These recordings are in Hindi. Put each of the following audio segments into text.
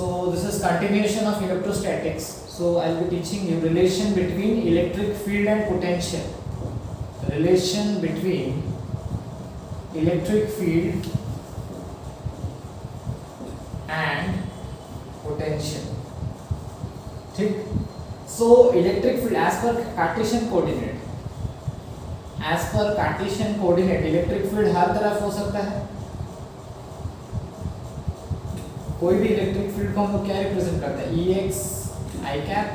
So this is continuation of electrostatics. So I will be teaching you relation between electric field and potential. Relation between electric field and potential. ठीक. So electric field as per Cartesian coordinate. As per Cartesian coordinate, electric field हर तरफ हो सकता है. कोई भी इलेक्ट्रिक फील्ड को हम लोग क्या रिप्रेजेंट करते हैं? E x i cap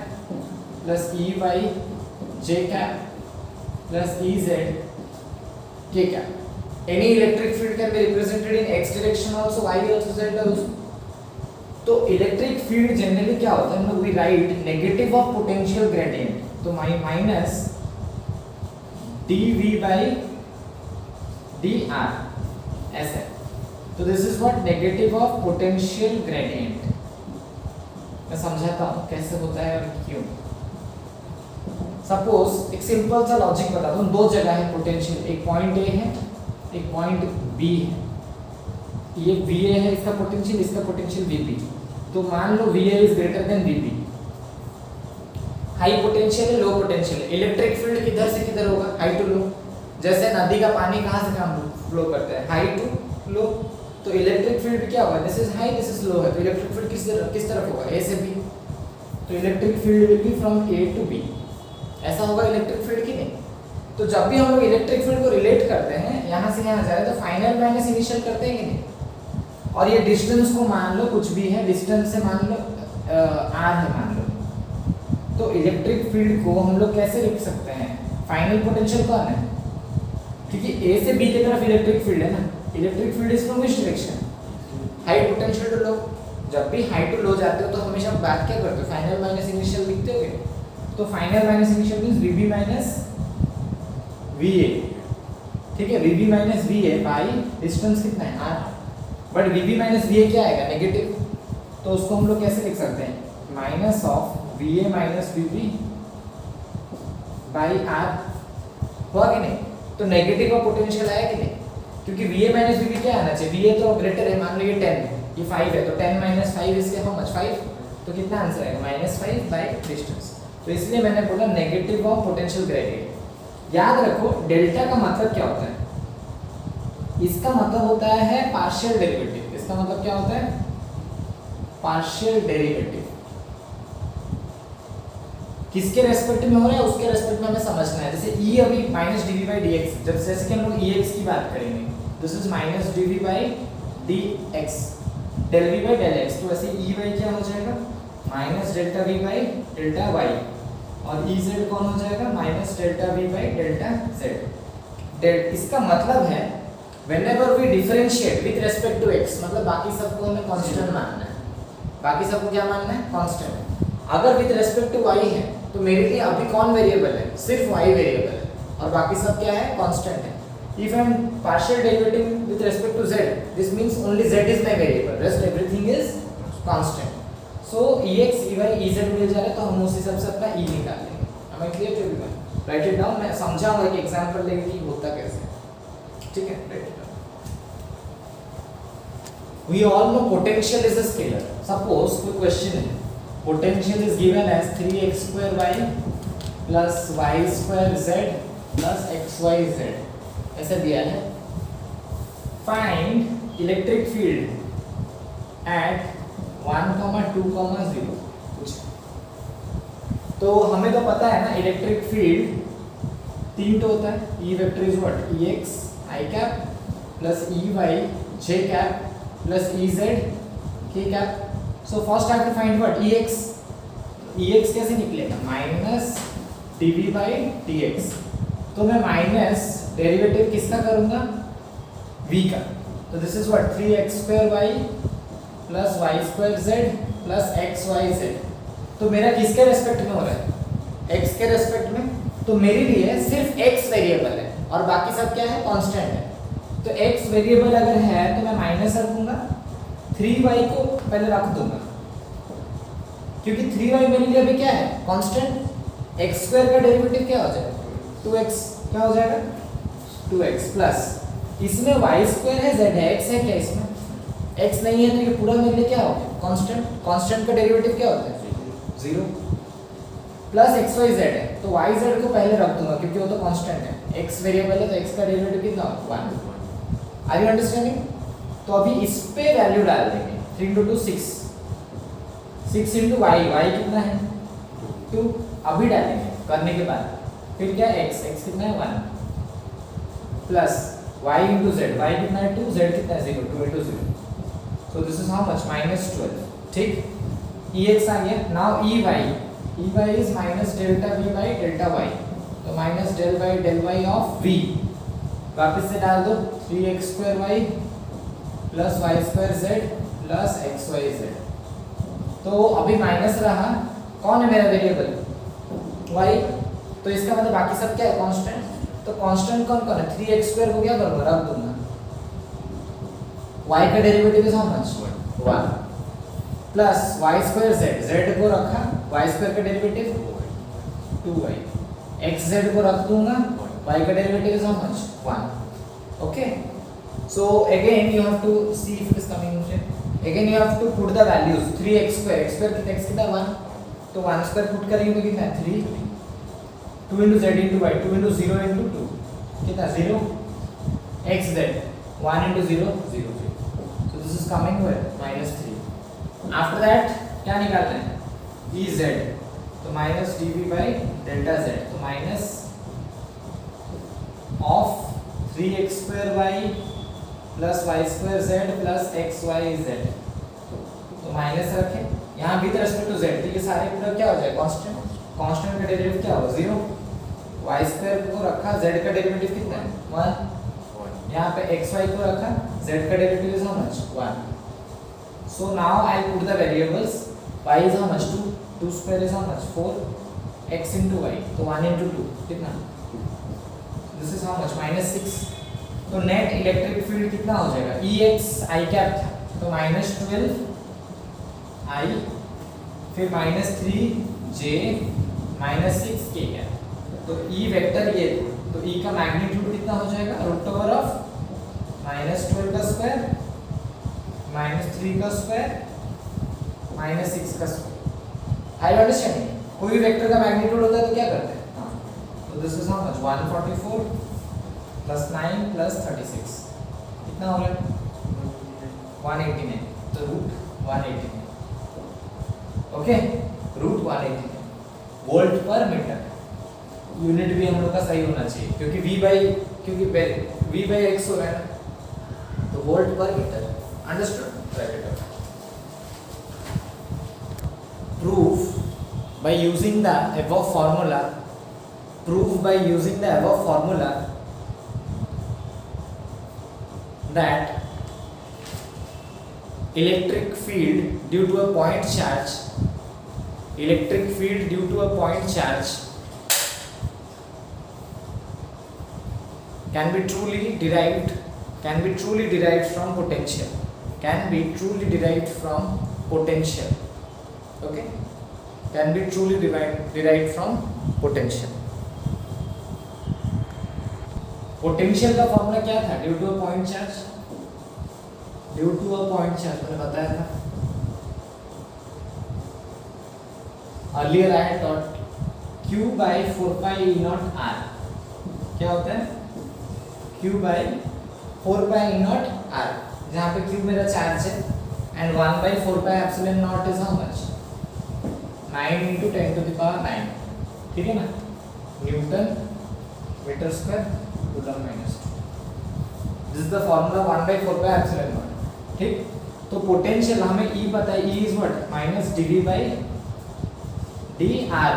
plus e y j cap plus e z k cap. Any electric field can be represented in x direction also, y also, z also. तो इलेक्ट्रिक फील्ड जनरली क्या होता है? हम लोग we write negative of potential gradient. तो minus D we by d r ऐसे. तो this is what negative of potential gradient. मैं समझाता हूँ कैसे होता है और क्यों. सपोज एक सिंपल सा लॉजिक बताता हूँ. दो जगह है पोटेंशियल, एक पॉइंट ए है, एक पॉइंट बी है. ये वी ए है इसका पोटेंशियल, इसका पोटेंशियल वी बी. तो मान लो v a is greater than v b. High potential है, लो पोटेंशियल है. इलेक्ट्रिक फील्ड किधर से किधर होगा? High to low. जैसे नदी का पानी कहाँ से कहाँ फ्लो करता है? हाई टू लो. तो इलेक्ट्रिक फील्ड क्या होगा? This is high, this is low है. तो इलेक्ट्रिक फील्ड किस तरफ होगा? ए से बी. तो electric field will be from A to B. ऐसा होगा इलेक्ट्रिक फील्ड की नहीं. तो जब भी हम लोग इलेक्ट्रिक फील्ड को रिलेट करते हैं यहाँ से यहाँ जा रहे हैं तो फाइनल माइनस इनिशियल करते हैं कि नहीं. और ये डिस्टेंस को मान लो कुछ भी है, डिस्टेंस से मान लो आर है मान लो. तो इलेक्ट्रिक फील्ड को हम लोग कैसे लिख सकते हैं? फाइनल पोटेंशियल कौन है? क्योंकि ए से बी की तरफ इलेक्ट्रिक फील्ड है ना. Electric field is from which direction? High potential to low. जब भी हाई टू लो जाते हो तो हमेशा बात क्या करते हो? फाइनल माइनस इनिशियल लिखते हो. तो final minus initial means VB minus VA. ठीक है, VB minus VA by distance कितना है? R. But VB minus VA क्या आएगा? नेगेटिव. तो उसको हम लोग कैसे लिख सकते हैं? Minus of VA minus VB by R. हुआ कि नहीं? तो नेगेटिव का पोटेंशियल आया कि नहीं? क्योंकि वीए माइनस वीबी क्या आना चाहिए? वीए तो ग्रेटर है, मान लो ये 10 है, ये 5 है. तो 10 माइनस 5 इसके हाउ मच? 5. तो कितना आंसर आएगा? -5 बाई डिस्टेंस. तो इसलिए मैंने बोला नेगेटिव ऑफ पोटेंशियल ग्रेडियंट. याद रखो डेल्टा का मतलब क्या होता है? इसका मतलब होता है पार्शियल डेरिवेटिव. इसका मतलब क्या होता है? Partial derivative. किसके रेस्पेक्ट में हो रहा है उसके रेस्पेक्ट में हमें समझना है. जैसे ई अभी minus D we by D X, जब जैसे कि हम लोग ई एक्स की बात करेंगे, this is minus D we by D X, del V by del X. तो ऐसे ई वाई क्या हो जाएगा? Minus delta V by delta Y. और ई जेड कौन हो जाएगा? Minus delta V by delta Z. इसका मतलब है whenever we differentiate with respect to X, मतलब बाकी सबको हमें कांस्टेंट मानना है. बाकी सबको क्या मानना है? कांस्टेंट. अगर विद रेस्पेक्ट टू वाई है तो मेरे लिए अभी कौन वेरिएबल है? सिर्फ वाई वेरिएबल है और बाकी सब क्या है? कांस्टेंट है. If I am partial derivative with respect to Z, this means only Z is my variable, rest everything is constant. So ex, ey, ez मिल जा रहा है तो हम उस हिसाब से अपना e निकाल लेंगे. am I clear to everyone? Right it down. मैं समझाऊंगा एक एग्जांपल लेके कि होता कैसे. ठीक है, right it down. we all know potential is a scalar. suppose कोई क्वेश्चन है, potential is given as 3x square y plus y square z plus xyz ऐसा दिया है. find electric field at 1, 2, 0. कुछ तो हमें तो पता है ना इलेक्ट्रिक फील्ड 3 तो होता है. E vector is what? E x i cap plus e y j cap plus e z k cap. So first I have to find what? E x. E x कैसे निकलेगा? Minus D we by D x. तो मैं माइनस डेरिवेटिव किसका करूंगा? वी का. तो this is what? 3x square y plus y square z plus x y z. तो मेरा किसके रेस्पेक्ट में हो रहा है? x के रेस्पेक्ट में. तो मेरे लिए सिर्फ x वेरिएबल है और बाकी सब क्या है? कांस्टेंट है. तो x वेरिएबल अगर है तो मैं माइनस रखूंगा, 3y को पहले रख दूंगा क्योंकि 3y मेरे लिए अभी क्या है? कांस्टेंट. x स्क्वायर का डेरिवेटिव क्या हो जाएगा? 2x. क्या हो जाएगा? 2x प्लस इसमें y स्क्वायर है, z है, x है क्या इसमें? x नहीं है तो ये पूरा मेरे लिए क्या हो गया? कांस्टेंट, कांस्टेंट का डेरिवेटिव क्या होता है? 0 प्लस एक्स वाई जेड है, तो वाई जेड को पहले रख दूंगा क्योंकि वो तो कांस्टेंट है, एक्स वेरिएबल है तो एक्स का डेरिवेटिव कितना होगा? 1। Are you understanding? तो अभी इस पे वैल्यू डाल देंगे, 3 × 2 6, 6 × y कितना है? 2। अभी डालेंगे करने के बाद, फिर क्या x कितना है? 1 प्लस y × z, y कितना है? 2, z कितना है? 0, 2 × 0, so this is how much? -12। ठीक, ex आ गया। Now ey is minus delta v by delta y, तो minus del by del y of v, वापस से डाल दो 3x² y plus y² z plus xy z। तो अभी माइनस रहा, कौन है मेरा वेरिएबल? y, तो इसका मतलब बाकी सब क्या है? कांस्टेंट। तो कांस्टेंट कौन कौन है? 3x² को क्या करूंगा? रख दूंगा। y का derivative is how much? 1 plus y² z को रखा, y² का डेरिवेटिव 2y, xz को रख दूंगा, y का derivative is how much? 1। Okay, so again you have to see if it is coming in shape. Again you have to put the values, 3x², x² कितना 1, तो 1² पुट करेंगे तो कितना है? 3, 2 × z × y, 2 × 0 × 2 कितना? 0, xz 1 × 0 0, so this is coming with -3। after that क्या निकालना है? Ez, तो minus dv by delta z, तो minus of 3x² plus y² z plus xy z, तो माइनस रखें यहाँ विद रेस्पेक्ट टू z, तो ये सारे पूरा क्या हो जाए? कांस्टेंट। कांस्टेंट का डेरिवेटिव क्या होगा? 0। y² को रखा, z का डेरिवेटिव कितना है? 1। यहाँ पे xy को रखा, z का derivative is how much? 1। So now I put the variables, y is how much? 2, 2² is how much? 4, x into y, तो 1 into 2 कितना? This is how much? -6। तो नेट इलेक्ट्रिक फील्ड कितना हो जाएगा? Ex I कैप था, तो -12 I, फिर -3j -6 k कैप, तो E वेक्टर ये, तो E का मैग्नीट्यूड कितना हो जाएगा? √12 -12 का स्क्वायर -3 का स्क्वायर -6 का स्क्वायर। आई अंडरस्टैंडिंग? कोई भी वेक्टर का मैग्नीट्यूड होता है तो क्या करते हैं? तो this is how much? 144 plus 9 plus 36 कितना हो गया? 189, तो √189। ओके, √189 वोल्ट पर मीटर। यूनिट भी हम लोग का सही होना चाहिए क्योंकि v by x हो रहा है ना, तो वोल्ट पर metre. Understood? Write it out. Prove by using the above formula. Prove by using the above formula that electric field due to a point charge, electric field due to a point charge can be truly derived from potential. Can be truly derived from potential. Okay, can be truly derived from potential. Potential का फॉर्मूला क्या था? Due to a point charge, due to a point charge मैंने बताया था earlier. I had thought q by 4πe0 r क्या होता है? q by 4πe0 r, जहाँ पे q मेरा चार्ज है एंड 1/4πε0 इज हाउ मच? 9 × 10⁹, ठीक है ना? Newton metre square coulomb -2। This is the formula 1/4πε0। ठीक, तो पोटेंशियल हमें E पता है, E इज व्हाट? -dv/dr।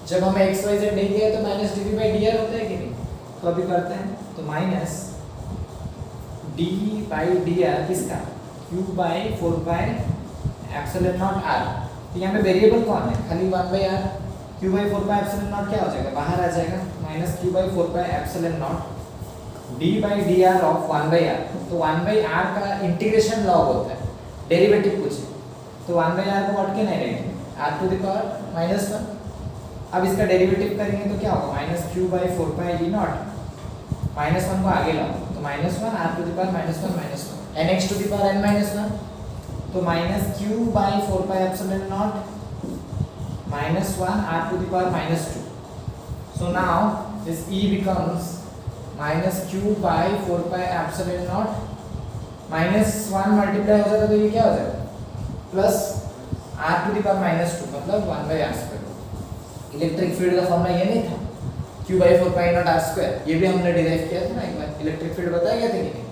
जब हमें xyz नहीं दिया तो -dv/dr होता है कि नहीं? तो अभी करते हैं, तो माइनस d/dr किसका? q/4πε0 r। तो यहाँ पे वेरिएबल कौन है? खाली 1/r। q/4πε0 क्या हो जाएगा? बाहर आ जाएगा, -q/4πε0 d/dr ऑफ 1/r। तो 1/r का इंटीग्रेशन लॉग होता है, डेरिवेटिव कुछ है, तो 1/r को what can I right? r⁻⁻1। अब इसका डेरिवेटिव करेंगे तो क्या होगा? -q/4πe0 -1 को आगे लाओ, तो -1 r⁻⁻1 -1 n x⁻n-1 तो minus Q by 4 pi epsilon not minus 1 r to the power minus 2. So now this e becomes minus q by 4 pi epsilon naught minus 1 multiply हो जाता तो ये क्या हो जाएगा plus r to the power minus 2 मतलब 1 by r square. Electric field का फॉर्मूला ये नहीं था q by 4 pi naught r square, ये भी हमने डिराइव किया था ना एक बार, इलेक्ट्रिक फील्ड बताया गया था कि नहीं,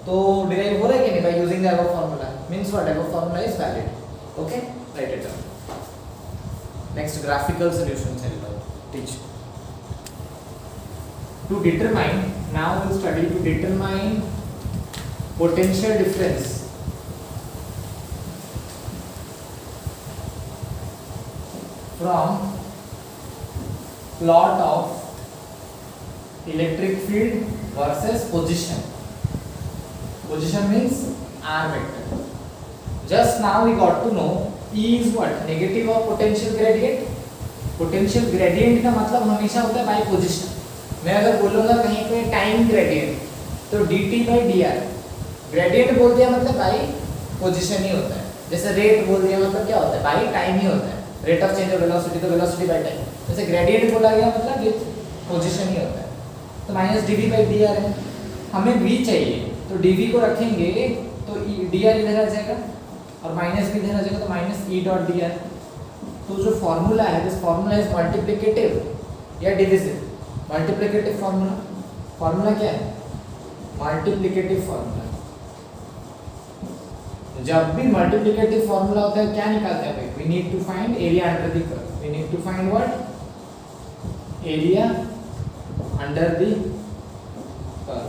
तो डिराइव हो रहा है कि नहीं by using the above formula, means what above formula is valid. Okay, right it down. Next, graphical solutions. Teach. To determine, now we'll study to determine potential difference from plot of electric field versus position. Position means r vector. Just now we got to know E is what? Negative of potential gradient. Potential gradient का मतलब हमेशा होता है बाय पोजीशन. मैं अगर बोलूंगा कहीं पे टाइम ग्रेडियंट तो dt by dr. ग्रेडियंट बोल दिया मतलब बाय पोजीशन ही होता है. जैसे रेट बोल दिया मतलब क्या होता है बाय टाइम ही होता है. Rate of change of velocity तो वेलोसिटी बाय टाइम. जैसे ग्रेडियंट बोला गया मतलब विद पोजीशन ही होता है. तो माइनस dv by dr है. हमें v चाहिए तो dv को रखेंगे तो dr इधर आ जाएगा और माइनस भी इधर आ जाएगा तो माइनस ई डॉट डी आर. तो जो फॉर्मूला है दिस फॉर्मूला इज मल्टीप्लिकेटिव या डिविजिव. Multiplicative formula. फॉर्मूला क्या है? Multiplicative formula. जब भी मल्टीप्लिकेटिव फॉर्मूला होता है क्या निकालते हैं भाई? We need to find area under the curve. We need to find what? Area under the curve.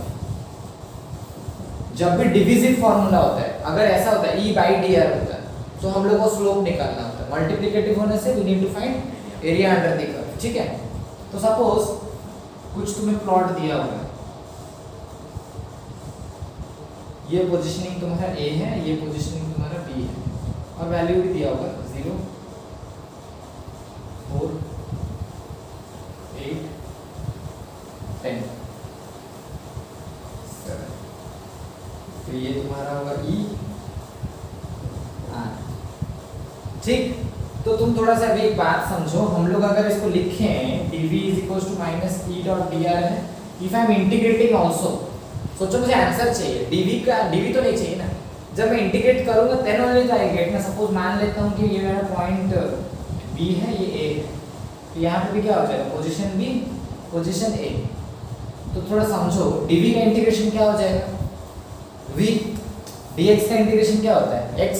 जब भी डिविजिव फॉर्मूला होता है, अगर ऐसा होता है E by dr होता है तो हम लोग को स्लोप निकालना होता है. मल्टीप्लिकेटिव होने से we need to find area under the curve. ठीक है, तो सपोज कुछ तुम्हें प्लॉट दिया हुआ है, ये पोजीशनिंग तुम्हारा A है, ये पोजीशनिंग तुम्हारा B है और वैल्यू भी दिया होगा 0 4 8 10. तो ये तुम्हारा होगा E R. ठीक, तो तुम थोड़ा सा अभी एक बात समझो. हम लोग अगर इसको लिखें dv is equals to minus e dot dr है. if I am integrating also, सोचो मुझे आंसर चाहिए. dv तो नहीं चाहिए ना. जब मैं इंटीग्रेट करूंगा देन ओनली तो आई गेट. मैं सपोज मान लेता हूँ कि ये मेरा पॉइंट B है, ये A है, तो यहाँ पे भी क्या हो जाएगा? Position B position A. तो थोड़ा समझो dv का इंटीग्रेशन क्या हो जाएगा? v. dx का इंटीग्रेशन क्या होता है? x.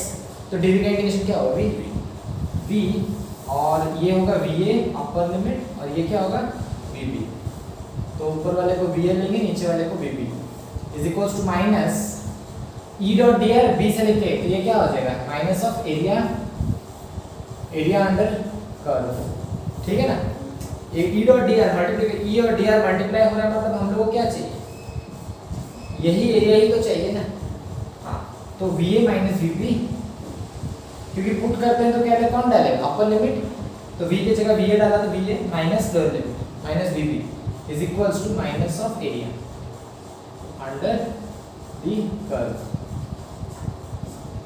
तो dv का इंटीग्रेशन क्या होगा? v और ये होगा va अपर लिमिट और ये क्या होगा? vb. तो ऊपर वाले को va लेंगे, नीचे वाले को vb is equals to minus e dot dr. b से लेके तो ये क्या हो जाएगा? Minus of area under curve. ठीक है ना. ये e dot dr multiply e और dr मल्टीप्लाई हो रहा है मतलब हम लोग को क्या चाहिए? यही एरिया ही तो चाहिए ना. हाँ, तो VA माइनस VB, क्योंकि पुट करते हैं तो क्या है? कौन डालेगा? Upper limit. तो V की जगह VA डाला तो VA minus lower limit minus VB is equals to minus of area under the curve.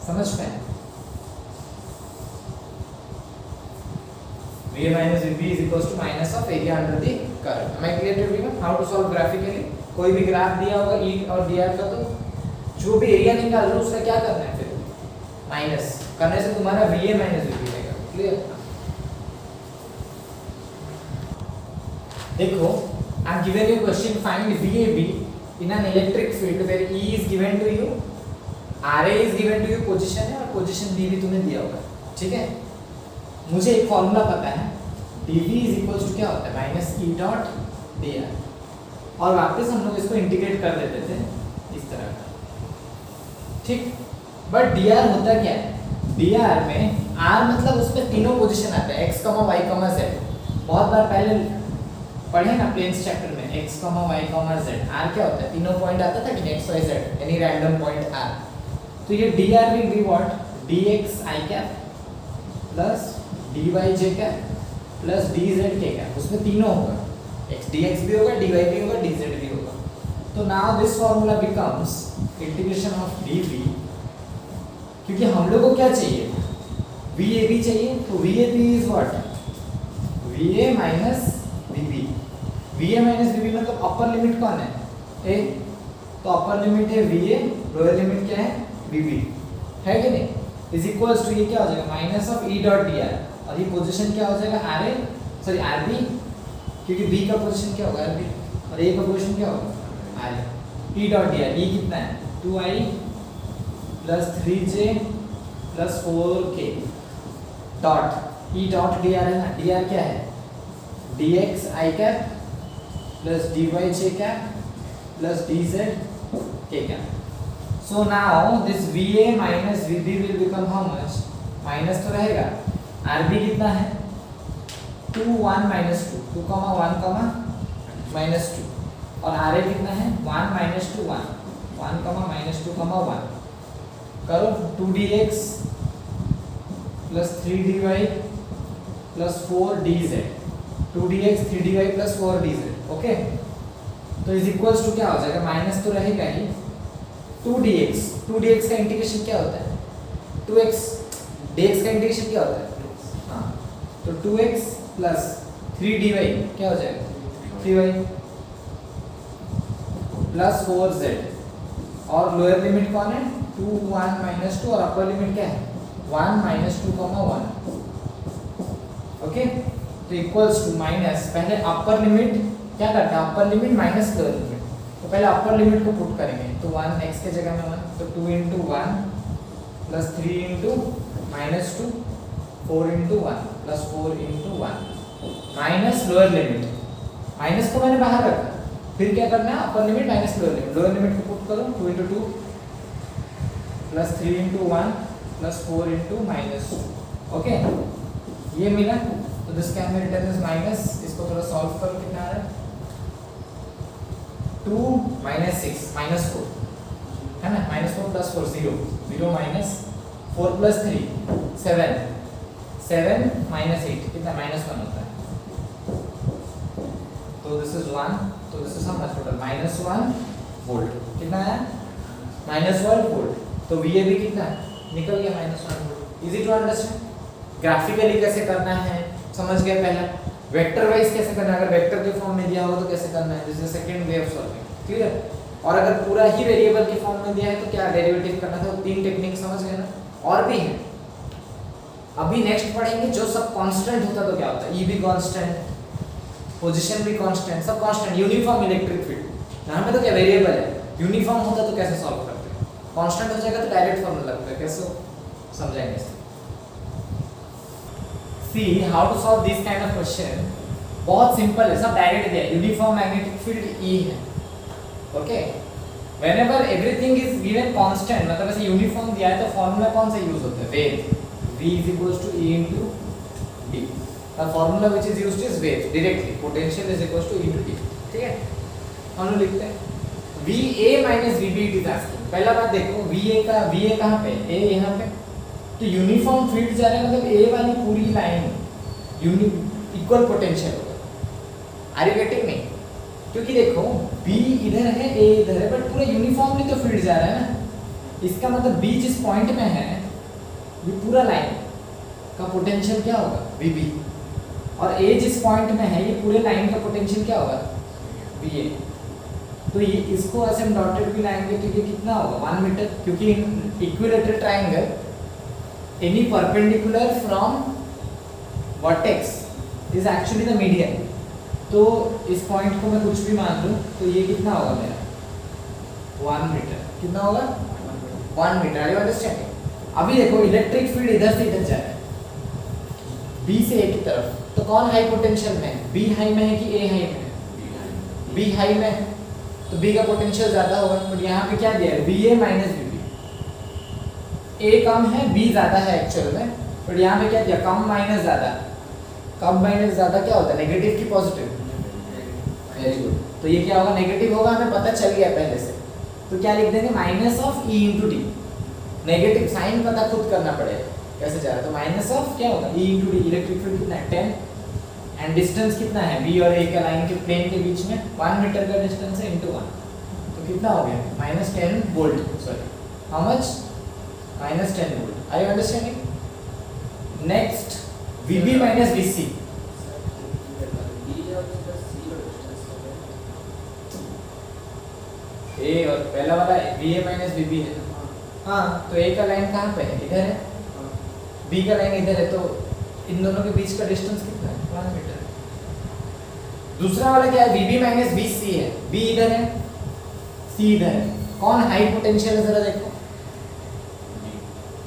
समझ पाए? VA minus VB is equals to minus of area under the curve. Am I clear to everyone? How to solve graphically? कोई भी ग्राफ दिया होगा E और dr का तो जो भी एरिया निकाल लो उसका क्या करना है? फिर माइनस करने से तुम्हारा VA माइनस VB रहेगा. क्लियर? देखो, I am given you question find VAB in an electric field where E is given to you, RA is given to you position है और पोजीशन B भी तुम्हें दिया होगा. ठीक है, मुझे एक फॉर्मूला पता है dV is equals to क्या होता है? Minus E dot dr. और वापस हम लोग इसको इंटीग्रेट कर देते थे इस तरह का. ठीक, बट dr होता क्या है? dr में r मतलब उसमें तीनों पोजीशन आते हैं x, y, z. बहुत बार पहले पढ़े ना प्लेन्स चैप्टर में x, y, z. r क्या होता है? तीनों पॉइंट आता था कि x, y, z यानी रैंडम पॉइंट r. तो ये dr will be what? dx i cap plus dy j cap plus dz k cap. उसमें तीनों होगा, x dx भी होगा, dy भी होगा, dz भी होगा. तो now this formula becomes integration of dv क्योंकि हम लोग को क्या चाहिए, वी ए बी चाहिए, तो V A B is what, V A minus V B. V A minus V B मतलब अपर लिमिट कौन है, ए, तो अपर लिमिट है वी ए, लोअर लिमिट क्या है वी बी, है कि नहीं, इज इक्वल्स टू ये क्या हो जाएगा minus of E dot D R, और ये पोजीशन क्या हो जाएगा R A sorry R B, क्योंकि बी का पोजीशन क्या होगा आर बी, और ए का पोजीशन क्या होगा r a. E dot D r, e कितना है 2i plus 3j plus 4k dot, e dot D r है ना, डी आर क्या है dx i cap plus dy j cap plus dz k cap. So now this VA minus VB will become how much? Minus तो रहेगा, RB कितना है 2 1 minus 2 2 1 minus 2, और RA कितना है 1 minus 2 1 1 minus 2 1, करो 2dx plus 3dy plus 4dz, 2dx 3dy plus 4dz, okay. तो इज इक्वल्स टू क्या हो जाएगा, माइनस तो रहेगा ही 2dx, 2dx का इंटीग्रेशन क्या होता है 2x, dx का इंटीग्रेशन क्या होता है हाँ, तो 2x प्लस 3dy क्या हो जाएगा 3y प्लस 4z, और लोअर लिमिट कौन है 2 1 माइनस 2, और अपर लिमिट क्या है 1 माइनस 2 1, ओके। तो इक्वल्स टू माइनस, पहले अपर लिमिट क्या करता है, upper limit minus lower limit, तो पहले अपर लिमिट को पुट करेंगे, तो 1 x के जगह में 1, तो 2 into 1 plus 3 into minus 2 4 into 1 plus 4 into 1 minus lower limit, minus को मैंने बाहर रखा, फिर क्या करना है upper limit minus lower limit को पुट करो, 2 into 2 plus 3 into 1 plus 4 into minus 2, okay. ये मिला, तो this can be written as minus, इसको थोड़ा सॉल्व करो, कितना आ रहा है 2 माइनस 6 माइनस 4 है ना, minus 4 plus 4 0 0 minus 4 plus 3 7 7 minus 8 कितना माइनस 1 होता है, तो दिस इज 1, तो this is how much total minus 1 volt, कितना है माइनस 1 वोल्ट, तो VAB कितना है निकल गया minus 1 volt. Easy to understand, graphically कैसे करना है समझ गए, पहला वेक्टर वाइज कैसे करना है, अगर वेक्टर के फॉर्म में दिया हो तो कैसे करना है, this is second way of solving, clear. और अगर पूरा ही वेरिएबल के फॉर्म में दिया है तो क्या डेरिवेटिव करना था, तीन टेक्निक समझ गए ना, और भी है अभी नेक्स्ट पढ़ेंगे। जो सब कांस्टेंट होता तो क्या होता है, ई भी कांस्टेंट, पोजीशन भी कांस्टेंट, सब कांस्टेंट, यूनिफॉर्म इलेक्ट्रिक फील्ड, यहाँ पे तो क्या वेरिएबल है, यूनिफॉर्म होता तो कैसे सॉल्व करते हैं, कांस्टेंट हो जाएगा तो डायरेक्ट फॉर्मूला लगता है, कैसे समझाएंगे इसे। See how to solve this kind of question, बहुत सिंपल है, सब डायरेक्ट दिया है, यूनिफॉर्म मैग्नेटिक फील्ड E है, okay. Whenever everything is given constant, मतलब ऐसे यूनिफॉर्म दिया है तो फॉर्मूला कौन सा यूज होता है, wave, V is equals to E into D, the formula which is used is wave, directly potential is equals to E into D, ठीक है। हम लोग लिखते हैं VA minus VB it is asking, पहला बात देखो VA कहाँ पे, A यहाँ पे, तो यूनिफॉर्म फील्ड जा रहा है मतलब ए वाली पूरी लाइन इक्वल पोटेंशियल होगा, आर यू गेटिंग मी, क्योंकि देखो बी इधर है ए इधर है, बट पूरा यूनिफॉर्मली तो फील्ड जा रहा है ना, इसका मतलब बी जिस पॉइंट में है ये पूरा लाइन का पोटेंशियल क्या होगा VB, और ए जिस पॉइंट में है ये पूरे लाइन का पोटेंशियल क्या होगा VA, तो ये इसको ऐसे हम डॉटेड भी लाएंगे तो ये कितना होगा 1 मीटर, क्योंकि equilateral triangle any perpendicular from vertex is actually the median, तो इस पॉइंट को मैं कुछ भी मान लूं तो ये कितना होगा मेरा 1 मीटर, कितना होगा 1 मीटर, आर यू अंडरस्टैंडिंग। अभी देखो इलेक्ट्रिक फील्ड इधर से इधर जा रहा है B से A की तरफ, तो कौन हाई पोटेंशियल में है, B हाई में है कि A हाई में है, B हाई में है, तो B का पोटेंशियल ज्यादा होगा, बट यहाँ पे क्या दिया है VA माइनस VB, A कम है B ज़्यादा है एक्चुअल में, बट यहाँ पे क्या दिया कम माइनस ज़्यादा, कम माइनस ज़्यादा क्या होता है नेगेटिव की पॉजिटिव, वेरी गुड, तो ये क्या होगा नेगेटिव होगा, हमें पता चल गया पहले से, तो क्या लिख देंगे minus of E into D, negative sign पता खुद करना पड़ेगा कैसे जा रहा है, तो माइनस ऑफ क्या होगा E into D, electric field कितना है 10, एंड डिस्टेंस कितना है B और A के लाइन के प्लेन के बीच में 1 मीटर का डिस्टेंस है इंटू 1, तो कितना हो गया -10 volt, sorry how much minus 10 volt. Are you understanding? Next, VB minus VC. ए और पहला वाला VA minus VB है। हाँ, तो A का लाइन कहाँ पे है? इधर है। B का लाइन इधर है, तो इन दोनों के बीच का डिस्टेंस कितना है? 1 मीटर। दूसरा वाला क्या है? VB minus VC है। B इधर है, C इधर है। कौन हाई पोटेंशियल है जरा देखो?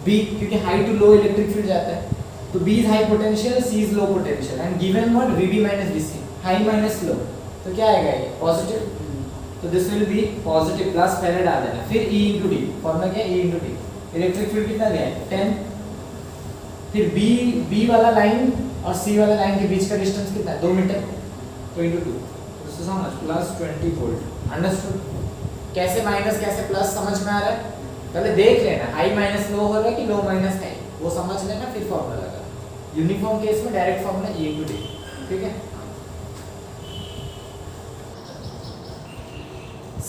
B, क्योंकि high to low electric field जाता है, तो B is high potential, C is low potential, and given what? VB minus VC, high minus low, तो क्या आएगा ये? पॉजिटिव। तो this will be positive, plus पहले डाल देना, फिर E into D, फॉर्मूला क्या है? E into D। Electric field कितना दिया है? 10। फिर B वाला लाइन और C वाला लाइन के बीच का डिस्टेंस कितना है? 2 मीटर, तो into 2, this is how much? Plus 20 volt. Understood? कैसे माइनस कैसे प्लस समझ में आ रहा है? पहले देख लेना हाई माइनस लो हो रहा है कि लो माइनस हाई, वो समझ लेना, फिर फॉर्मूला लगा। यूनिफॉर्म केस में direct formula E into D, ठीक है?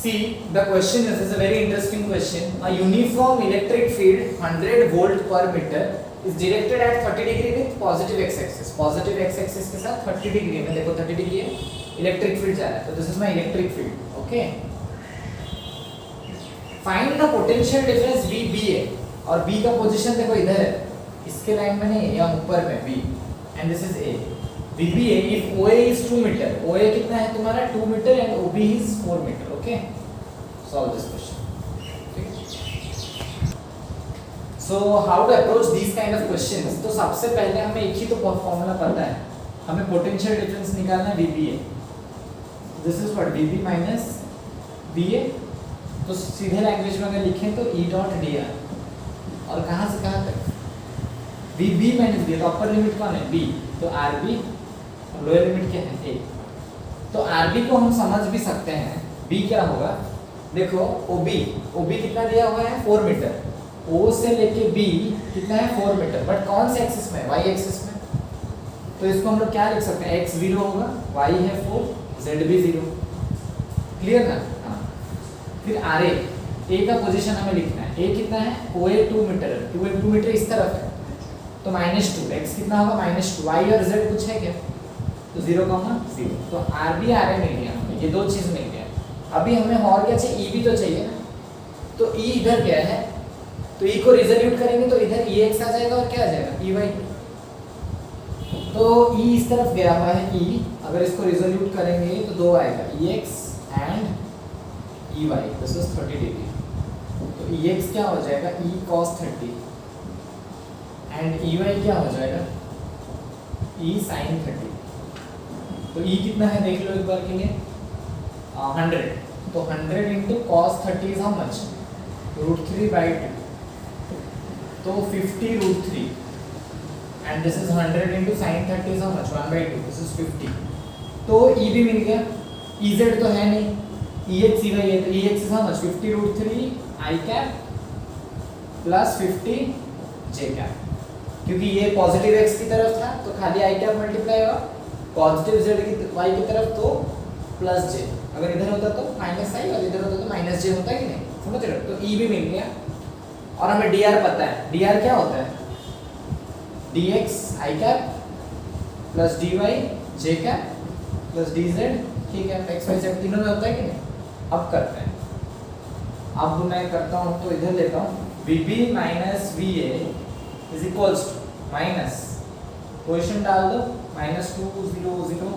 See, the question is a very interesting question. A uniform electric field 100 volt per meter is directed at 30 degree with positive x-axis. Positive x-axis के साथ 30 degree में, देखो 30 degree है, इलेक्ट्रिक फील्ड जा रहा है, तो this is my electric field, okay? Find the potential difference VBA, और B का पोजीशन देखो इधर है, इसके लाइन में नहीं, या ऊपर में B, and this is A। VBA if OA is 2 meter, OA कितना है तुम्हारा? 2 meter, and OB is 4 meter, okay? Solve this question. So how to approach these kind of questions? तो सबसे पहले हमें एक ही तो फॉर्मूला पता है, हमें पोटेंशियल डिफरेंस निकालना है VBA। This is what? VB minus BA। तो सीधे लैंग्वेज में अगर लिखें तो E dot dr, और कहाँ से कहाँ तक? VB minus BA, तो अपर लिमिट कौन है? B, तो RB, और लोअर लिमिट क्या है? A। तो RB को हम समझ भी सकते हैं, B क्या होगा? देखो OB कितना दिया हुआ है? 4 मीटर। O से लेके B कितना है? 4 मीटर, बट कौन से एक्सिस में? Y एक्सिस में। तो इसको हम लोग क्या लिख सकते हैं? X 0 होगा, Y है 4, Z भी 0। क्लियर ना? हाँ। फिर RA, A का पोजीशन हमें लिखना है। A कितना है? OA 2 मीटर, 2 मीटर इस तरफ है, तो -2। X कितना होगा? -2। Y और Z कुछ है क्या? तो 0, 0। तो RB RA मिल गया हमें, ये दो चीज मिल गया। अभी हमें और क्या चाहिए? E भी तो चाहिए ना, तो E इधर क्या है? तो E को रिजोल्यूट करेंगे तो इधर EX आ जाएगा, और क्या आ जाएगा? EY। तो E इस तरफ गया हुआ है E, अगर इसको रिजोल्यूट करेंगे तो 2 आएगा, EX and EY, this is 30 degree. तो EX क्या हो जाएगा? E cos 30, एंड EY क्या हो जाएगा? E sin 30। तो E कितना है देख लो एक बार के लिए, 100, तो 100 into cos 30 is how much? √3/2, तो 50√3, and this is 100 into sin 30 is how much? 1/2, this is 50। तो E भी मिल गया, EZ तो है नहीं, EX EY है, तो EX is how much? 50√3 I cap plus 50 J cap, क्योंकि ये पॉजिटिव x की तरफ था तो खाली I cap मल्टीप्लाई होगा, पॉजिटिव Z की y की तरफ तो प्लस J, अगर इधर होता तो माइनस आई और इधर होता तो माइनस J होता कि नहीं? समझ रहे हो? तो E भी मिल गया, और हमें dr पता है। dr क्या होता है? dx I cap plus dy J cap plus dz, ठीक है? x y z तीनों में होता है कि नहीं? अब करते हैं, अब मैं करता हूँ तो इधर लेता हूँ, VB minus VA is equals to minus, position डाल दो, -2 0 0,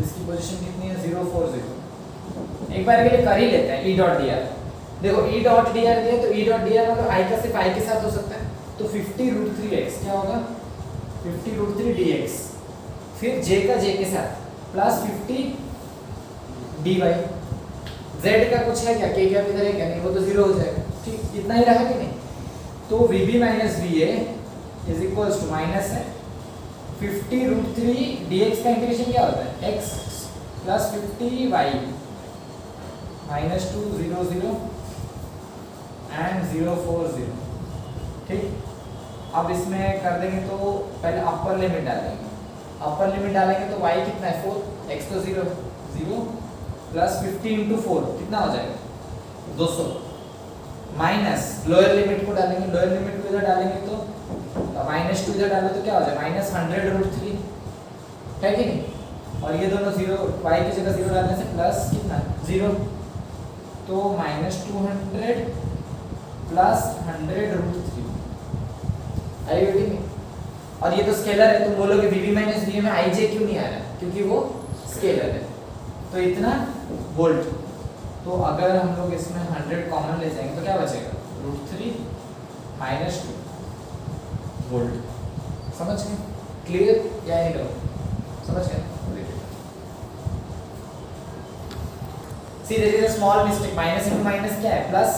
इसकी पोजीशन कितनी है? 0 4 0। एक बार के लिए कर ही लेते हैं। E डॉट dr, देखो E डॉट dr दिया, तो E डॉट dr मतलब I का सिर्फ I के साथ हो सकता है, तो 50√3x क्या होगा? 50√3 dx, फिर J का J के साथ प्लस 50 dy। Z का कुछ है क्या? K क्या इधर है क्या? नहीं, वो तो 0 हो जाएगा, ठीक? इतना ही रहा कि नहीं? तो VB minus VA is equals to minus है 50√3 dx का इंटीग्रेशन क्या होता है? x प्लस 50y -2 0 0 एंड 0 4 0, ठीक? अब इसमें कर देंगे तो पहले अपर लिमिट डालेंगे, अपर लिमिट डालेंगे तो y कितना है? 4, x तो 0 0 प्लस 50 into 4 कितना हो जाएगा? 200, माइनस लोअर लिमिट को डालेंगे, लोअर लिमिट को इधर डालेंगे तो -2 इधर डालो तो क्या हो जाए -100√3 है कि नहीं, और ये दोनों जीरो, y की जगह जीरो डालने से प्लस कितना 0, तो -200 प्लस 100√3 आई गेटिंग। और ये तो स्केलर है, तुम बोलोगे वीवी माइनस वी में आई जे क्यों नहीं आ रहा, क्योंकि वो स्केलर है, तो इतना वोल्ट। तो अगर हम लोग इसमें 100 कॉमन ले जाएंगे तो क्या बचेगा √3 -2 वोल्ट। समझ गए, क्लियर या नहीं डाउट, समझ गए। See there is a small mistake, minus into minus क्या है प्लस,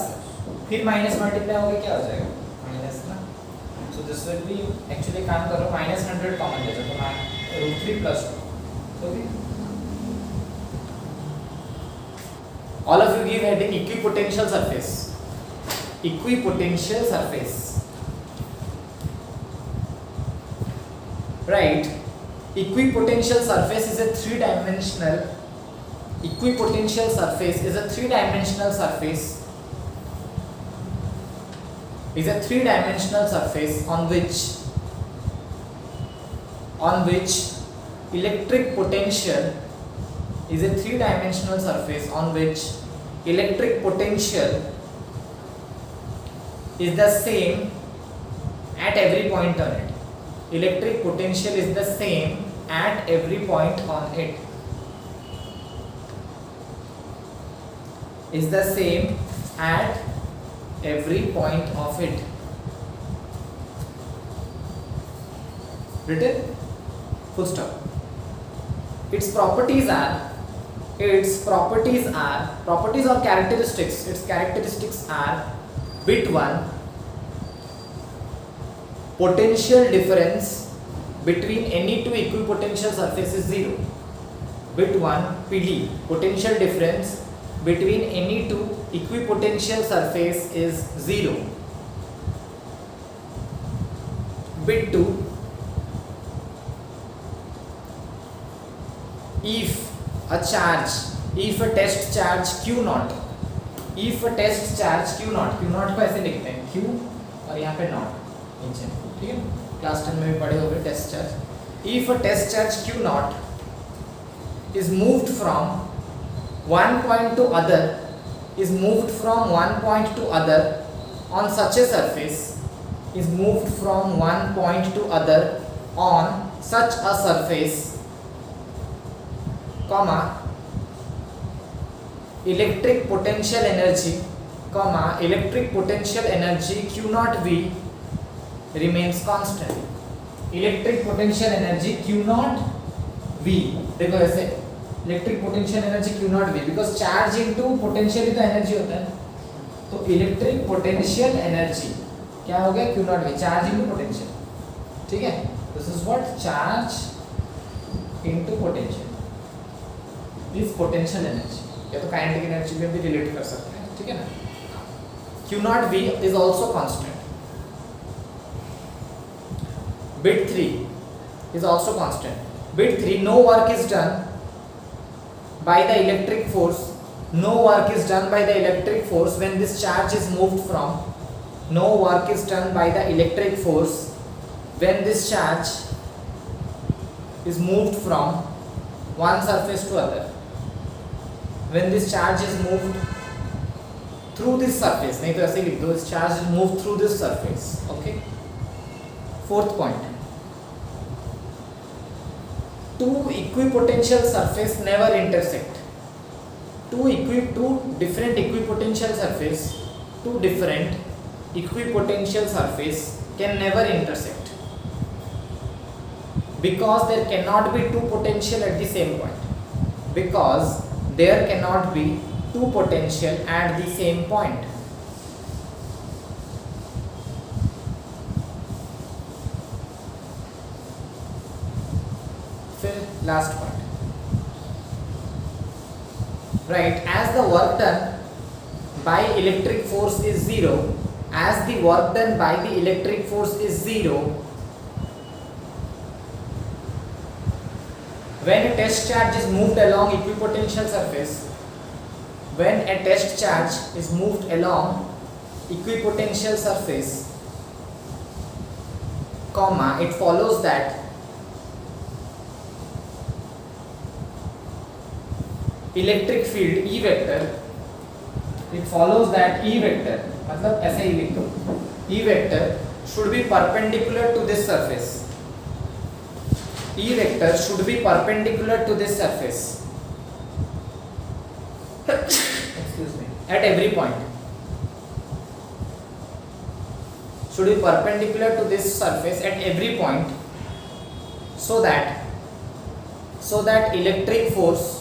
फिर माइनस मल्टीप्लाई होके क्या हो जाएगा माइनस ना, so this will B actually काम करो -100 कॉमन ले जाओ तो √3 + 2, okay. All of you give heading equipotential surface. Equipotential surface. Right? Equipotential surface is a three-dimensional. Equipotential surface is a three-dimensional surface. Is a three-dimensional surface on which electric potential is a three-dimensional surface on which electric potential is the same at every point on it. Electric potential is the same at every point on it. Is the same at every point of it. Written? Full stop. Its properties or characteristics. Its characteristics are: bit 1, potential difference between any two equipotential surfaces 0. Bit 1 PD, potential difference between any two equipotential surface is 0. Bit 2, if a test charge Q naught, if a test charge Q naught को ऐसे लिखते हैं Q और यहाँ पे नॉट नीचे, ठीक है, क्लास 10 में भी पढ़े होंगे test charge. if a test charge Q naught is moved from one point to other, on such a surface, is moved from one point to other on such a surface, comma, electric potential energy Q naught V remains constant. Electric potential energy Q naught V, देखो ऐसे electric potential energy Q naught V, because charge into potential ही तो एनर्जी होता है, तो इलेक्ट्रिक पोटेंशियल एनर्जी क्या हो गया Q naught V, charge into potential, ठीक है। This is what charge into potential is potential energy, या तो काइनेटिक एनर्जी में भी रिलेट कर सकते हैं, ठीक है ना। Q naught V is also constant. Bit 3 is also constant. Bit 3, no work is done by the electric force. No work is done by the electric force when this charge is moved from. No work is done by the electric force when this charge is moved from one surface to other. When this charge is moved through this surface, नहीं तो ऐसे लिख दो, this charge is moved through this surface. Okay. Fourth point. Two equipotential surface never intersect. Two different equipotential surface can never intersect, because there cannot be two potential at the same point. Because there cannot be two potential at the same point. Last point, right? As the work done by electric force is zero, when a test charge is moved along equipotential surface, when a test charge is moved along equipotential surface, comma, it follows that electric field E vector, it follows that E vector, मतलब ऐसे ही लिख दो, E vector should be perpendicular to this surface. E vector should be perpendicular to this surface. Excuse me. At every point. Should be perpendicular to this surface at every point, so that electric force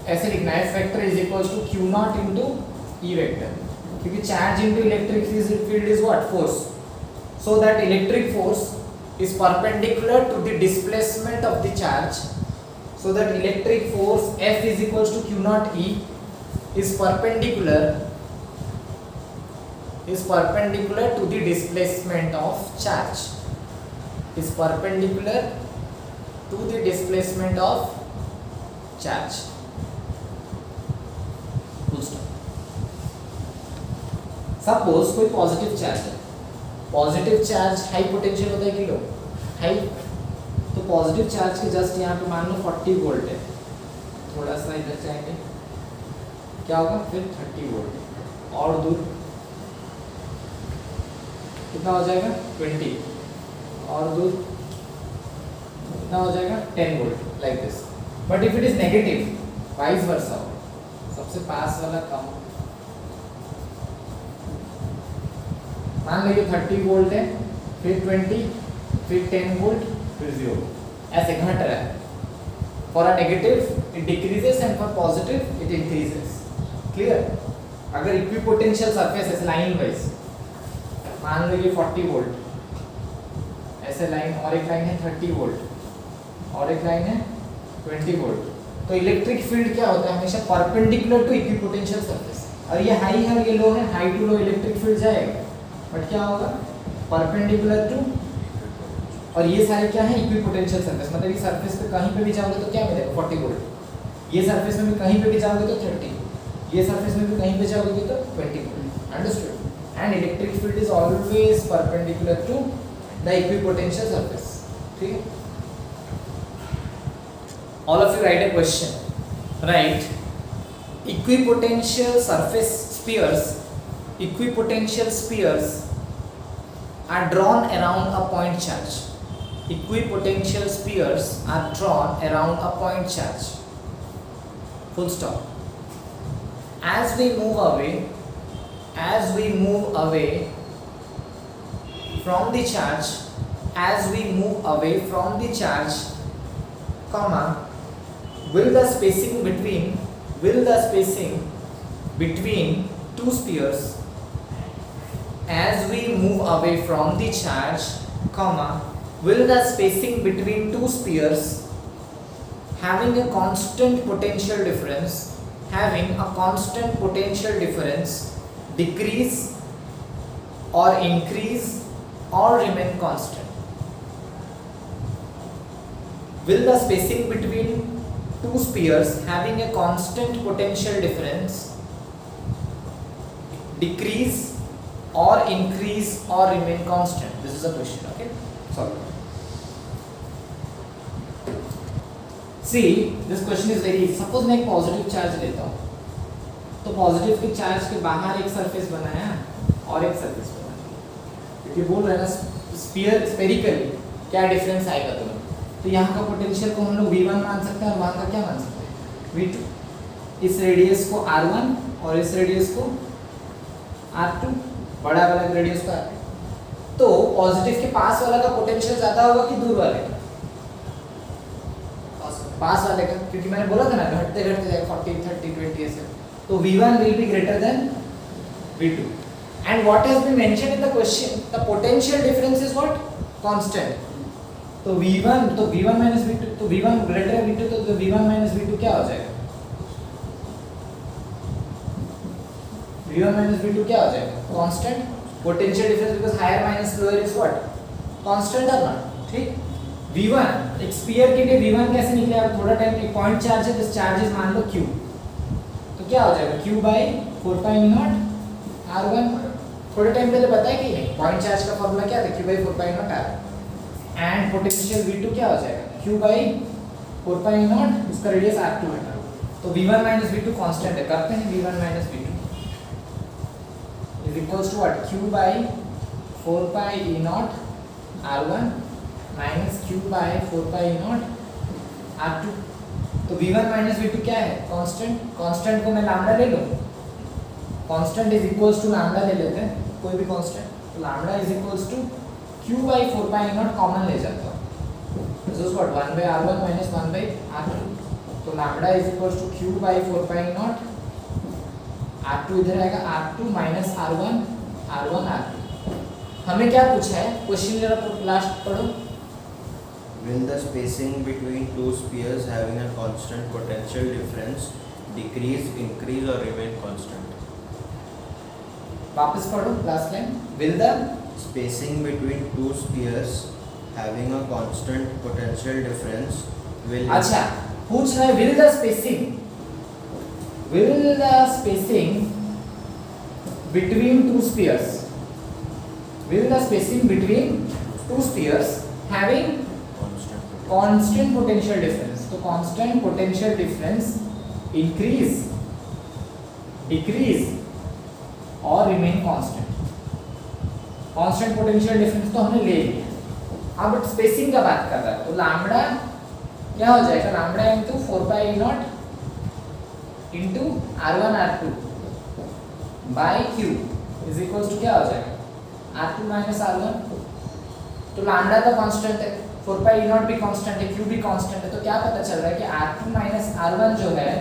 ऐसे लिखना है, F vector is equals to Q naught into E vector, क्योंकि charge into electric field is what? Force. So that electric force is perpendicular to the displacement of the charge. So that electric force F is equals to Q naught E is perpendicular to the displacement of charge. Is perpendicular to the displacement of charge. Full stop. Suppose कोई पॉजिटिव चार्ज है, पॉजिटिव चार्ज हाई पोटेंशियल होता है कि लो? हाई। तो पॉजिटिव चार्ज के जस्ट यहाँ पे मान लो 40 वोल्ट है, थोड़ा सा इधर जाएंगे क्या होगा फिर 30 वोल्ट, और दूर कितना हो जाएगा 20, और दूर कितना हो जाएगा 10 volt, like this. But if it is negative, vice versa हो, सबसे पास वाला कम, मान लीजिए 30 वोल्ट है, फिर 20, फिर 10 वोल्ट, फिर 0, ऐसे घट रहा है. For a negative it decreases and for positive it increases. Clear? अगर इक्विपोटेंशियल सरफेस है लाइन वाइज, मान लो ये 40 वोल्ट, ऐसे लाइन, और एक लाइन है 30 वोल्ट, और एक लाइन है 20 वोल्ट, तो इलेक्ट्रिक फील्ड क्या होता है हमेशा परपेंडिकुलर टू इक्विपोटेंशियल सरफेस. और ये हाई है और ये लो है, high to low electric field जाएगा, बट क्या होगा परपेंडिकुलर टू, और ये सारे क्या है इक्विपोटेंशियल सरफेस, मतलब ये सरफेस पे कहीं पे भी जाओगे तो क्या मिलेगा 40 वोल्ट, ये सरफेस में भी कहीं पे भी जाओगे तो 30, ये सरफेस में भी कहीं पे जाओगे तो 20 volt. Understood? And electric field is always perpendicular to the equipotential surface. ठीक है? All of you write a question. Write equipotential spheres are drawn around a point charge. Equipotential spheres are drawn around a point charge. Full stop. As we move away from the charge, comma, will the spacing between two spheres, as we move away from the charge, comma, will the spacing between two spheres having a constant potential difference decrease or increase or remain constant? Will the spacing between two spheres having a constant potential difference decrease or increase or remain constant? This is a question. Okay, solve. See, this question is very easy. Suppose मैं एक पॉजिटिव चार्ज लेता हूँ, तो पॉजिटिव के चार्ज के बाहर एक सरफेस बनाया और एक सरफेस बनाया. ये बोल रहे हैं ना स्फीयरिकली क्या डिफरेंस आएगा तुम्हें. तो यहाँ का पोटेंशियल को हम लोग V1 मान सकते हैं और वहाँ का क्या मान सकते हैं V2. इस रेडियस को R1 और इस रेडियस को R2, बड़ा वाला रेडियस को R2. तो पॉजिटिव के पास वाला का पोटेंशियल ज्यादा होगा कि दूर वाले का? पास वाले का, क्योंकि मैंने बोला था ना घटते घटते जाएगा 40, 30, 20 ऐसे. तो V1 will be greater than V2. And what has been mentioned in the question, the potential difference is what? Constant. तो V1 minus V2, तो V1 ग्रेटर है V2, तो V1 minus V2 क्या हो जाएगा? V1 minus V2 क्या हो जाएगा? Constant. Potential difference because higher minus lower is what? Constant or not? ठीक? v1 एक स्फीयर के लिए v1 कैसे निकलेगा? थोड़ा टाइम एक पॉइंट चार्ज है, दिस चार्ज इज मान लो q, तो क्या हो जाएगा q by 4 pi not r1। थोड़े टाइम पहले बताया कि नहीं पॉइंट चार्ज का फॉर्मूला क्या था? q by 4 pi not r, and potential v2 क्या हो जाएगा? q बाई 4 पाई नॉट, इसका रेडियस r2 है, तो v1 माइनस v2 कांस्टेंट है, करते हैं v1 minus v2 is equals to what? q by 4 pi e nought r1 minus q by 4 pi e nought r2। तो v1 माइनस v2 क्या है? कांस्टेंट। कांस्टेंट को मैं लैम्डा ले लूं, constant is equals to lambda ले लेते हैं, कोई भी कांस्टेंट, तो lambda is equals to q by 4 pi e nought common ले जाता हूं, this is what 1 by r1 minus 1 by r2, तो lambda is equals to q by 4 pi e nought r2, इधर आएगा r2 माइनस r1 r2। हमें क्या पूछा है? क्वेश्चन जरा लास्ट पढ़ो। Will the spacing between two spheres having a constant potential difference decrease, increase or remain constant? वापस पढ़ो last line. Will the Spacing between two spheres having a constant potential difference will अच्छा पूछ रहा है will the spacing between two spheres, will the spacing between two spheres having constant potential difference, तो constant potential difference increase, decrease और remain constant। constant potential difference तो हमने ले लिया, अब स्पेसिंग का बात कर रहा है, तो लैम्डा क्या हो जाएगा? Lambda into 4 pi e nought into r1 r2 by q is equals to क्या हो जाएगा? r2 माइनस r1, तो लैम्डा तो कांस्टेंट है, 4 पाई e नॉट भी कांस्टेंट है, q भी कांस्टेंट है, तो क्या पता चल रहा है कि r2 माइनस r1 जो है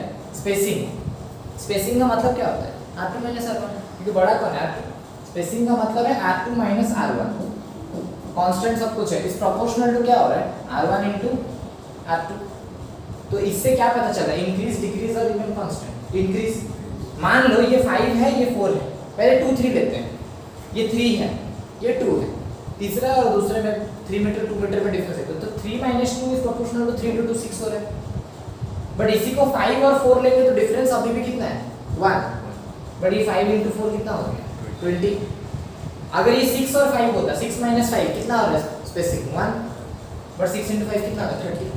स्पेसिंग का मतलब क्या होता है? r2 माइनस r1, क्योंकि बड़ा कौन है? r2। स्पेसिंग का मतलब है r2 माइनस r1, कांस्टेंट सब कुछ है, इस प्रोपोर्शनल टू क्या हो रहा है? r1 into r2। तो इससे क्या पता चल रहा है? इंक्रीज, डिक्रीज और रिमेन कांस्टेंट। इंक्रीज, मान लो ये 5 है, ये 4 है, पहले 2 3 लेते हैं, ये 3 है, ये 2 है, तीसरा और दूसरे में 3 मीटर 2 मीटर में डिफरेंस है, तो 3 minus 2 is proportional to 3 to 6 हो रहा है। बट इसी को 5 और 4 लेंगे तो डिफरेंस अभी भी कितना है? 1, बट ये 5 into 4 कितना हो गया? 20। अगर ये 6 और 5 होता, 6 माइनस 5 कितना हो रहा है? स्पेसिंग 1, बट 6 into 5 कितना होगा? 30।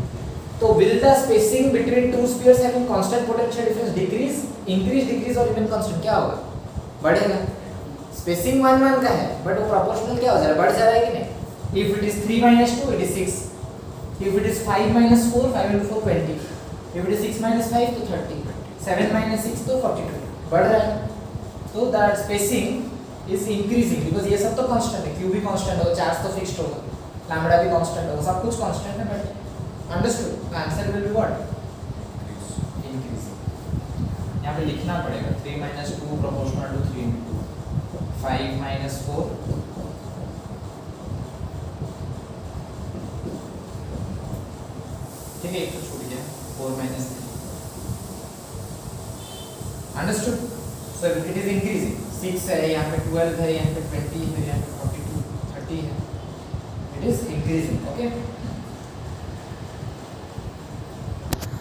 तो will the spacing between two spheres having constant potential difference decrease, increase, decrease और remain constant क्या होगा? बढ़ेगा। स्पेसिंग 1 1 का है, बट वो प्रोपोर्शनल क्या हो जा रहा है? बढ़ जा रहा है कि नहीं? If it is 3 minus 2 it is 6, if it is 5 minus 4 5 into 4 20, if it is 6 minus 5 तो 30, 7 minus 6 तो 42, बढ़ रहा है। तो that spacing is increasing because ये सब तो कांस्टेंट है, q भी कांस्टेंट होगा, चार्ज तो फिक्स्ड होगा, लैम्डा भी कांस्टेंट होगा, सब कुछ कांस्टेंट है, but understood answer will be what? Increasing. यहाँ पे लिखना पड़ेगा 3 minus 2 proportional to 3 into 2, 5 minus 4 ठीक है, एक तो छूट गया 4 minus 3, understood. So it is increasing, 6 है, यहाँ पे 12 है, यहाँ पे 20 है, यहाँ पे 42 30 है, इट इज इंक्रीजिंग। ओके।